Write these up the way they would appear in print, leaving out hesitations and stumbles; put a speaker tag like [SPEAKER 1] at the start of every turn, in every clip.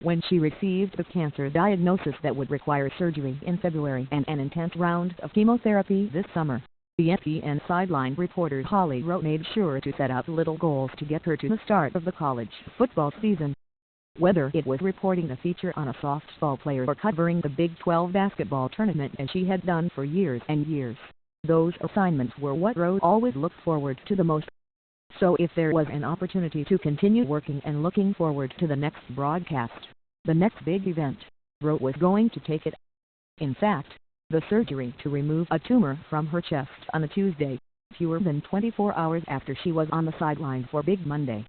[SPEAKER 1] when she received the cancer diagnosis that would require surgery in February and an intense round of chemotherapy this summer. ESPN sideline reporter Holly Rowe made sure to set out little goals to get her to the start of the college football season. Whether it was reporting a feature on a softball player or covering the Big 12 basketball tournament as she had done for years and years, those assignments were what Rowe always looked forward to the most. So if there was an opportunity to continue working and looking forward to the next broadcast, the next big event, Rowe was going to take it. In fact, the surgery to remove a tumor from her chest on a Tuesday, fewer than 24 hours after she was on the sideline for Big Monday.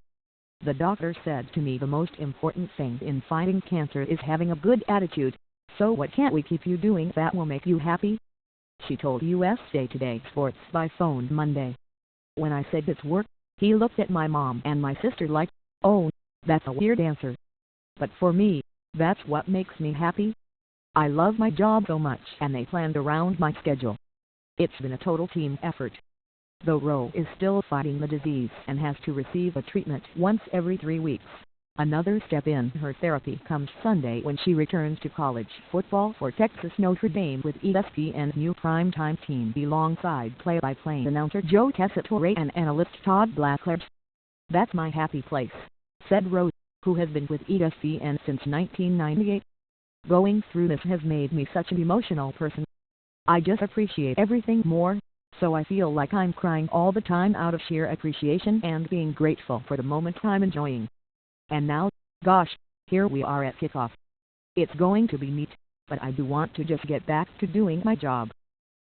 [SPEAKER 1] The doctor said to me the most important thing in fighting cancer is having a good attitude, so what can't we keep you doing that will make you happy? She told USA Today Sports by phone Monday. When I said it's work, he looked at my mom and my sister like, oh, that's a weird answer. But for me, that's what makes me happy. I love my job so much and they planned around my schedule. It's been a total team effort. Though Rowe is still fighting the disease and has to receive a treatment once every 3 weeks, another step in her therapy comes Sunday when she returns to college football for Texas Notre Dame with ESPN's new primetime team alongside play-by-play announcer Joe Tessitore and analyst Todd Blackledge. "That's my happy place," said Rowe, who has been with ESPN since 1998. "Going through this has made me such an emotional person. I just appreciate everything more. So I feel like I'm crying all the time out of sheer appreciation and being grateful for the moment I'm enjoying. And now, gosh, here we are at kickoff. It's going to be neat, but I do want to just get back to doing my job."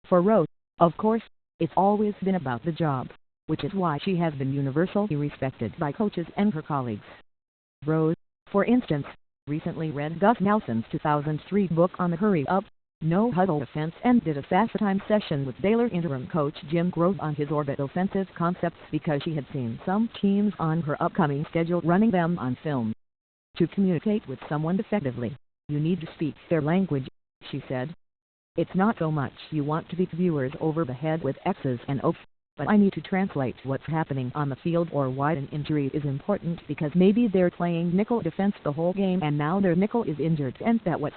[SPEAKER 1] For Rowe, of course, it's always been about the job, which is why she has been universally respected by coaches and her colleagues. Rowe, for instance, recently read Gus Nelson's 2003 book on the hurry-up, no-huddle offense and did a fast-time session with Baylor interim coach Jim Grobe on his orbit offensive concepts because she had seen some teams on her upcoming schedule running them on film. "To communicate with someone effectively, you need to speak their language," she said. "It's not so much you want to beat viewers over the head with X's and O's, but I need to translate what's happening on the field or why an injury is important because maybe they're playing nickel defense the whole game and now their nickel is injured and that what's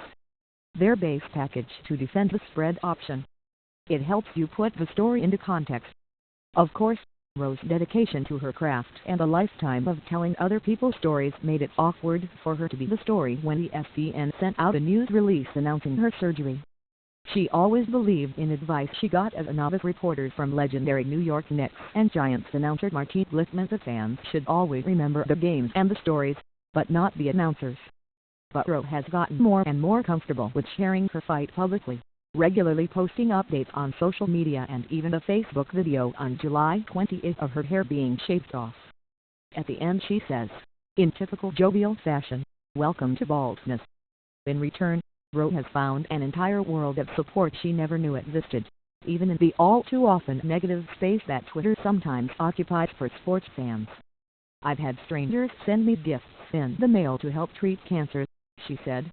[SPEAKER 1] their base package to defend the spread option. It helps you put the story into context." Of course, Rowe's dedication to her craft and a lifetime of telling other people's stories made it awkward for her to be the story when ESPN sent out a news release announcing her surgery. She always believed in advice she got as a novice reporter from legendary New York Knicks and Giants announcer Martine Glickman that fans should always remember the games and the stories, but not the announcers. But Rowe has gotten more and more comfortable with sharing her fight publicly, regularly posting updates on social media and even a Facebook video on July 28 of her hair being shaved off. At the end she says, in typical jovial fashion, "Welcome to baldness." In return, Rowe has found an entire world of support she never knew existed, even in the all-too-often negative space that Twitter sometimes occupies for sports fans. "I've had strangers send me gifts in the mail to help treat cancer," she said.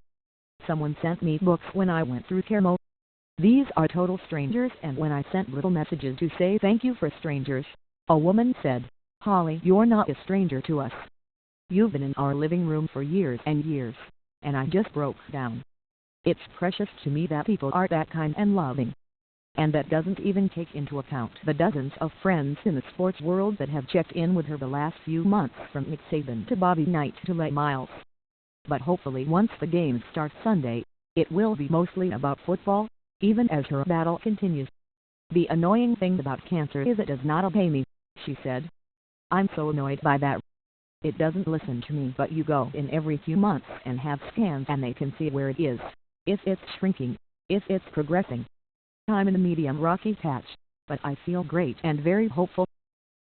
[SPEAKER 1] "Someone sent me books when I went through chemo. These are total strangers, and when I sent little messages to say thank you for strangers, a woman said, 'Holly, you're not a stranger to us. You've been in our living room for years and years,' and I just broke down. It's precious to me that people are that kind and loving. And that doesn't even take into account the dozens of friends in the sports world that have checked in with her the last few months, from Nick Saban to Bobby Knight to Leigh Miles. But hopefully once the games start Sunday, it will be mostly about football, even as her battle continues. The annoying thing about cancer is it does not obey me," she said. "I'm so annoyed by that. It doesn't listen to me, but you go in every few months and have scans and they can see where it is, if it's shrinking, if it's progressing. I'm in a medium rocky patch, but I feel great and very hopeful."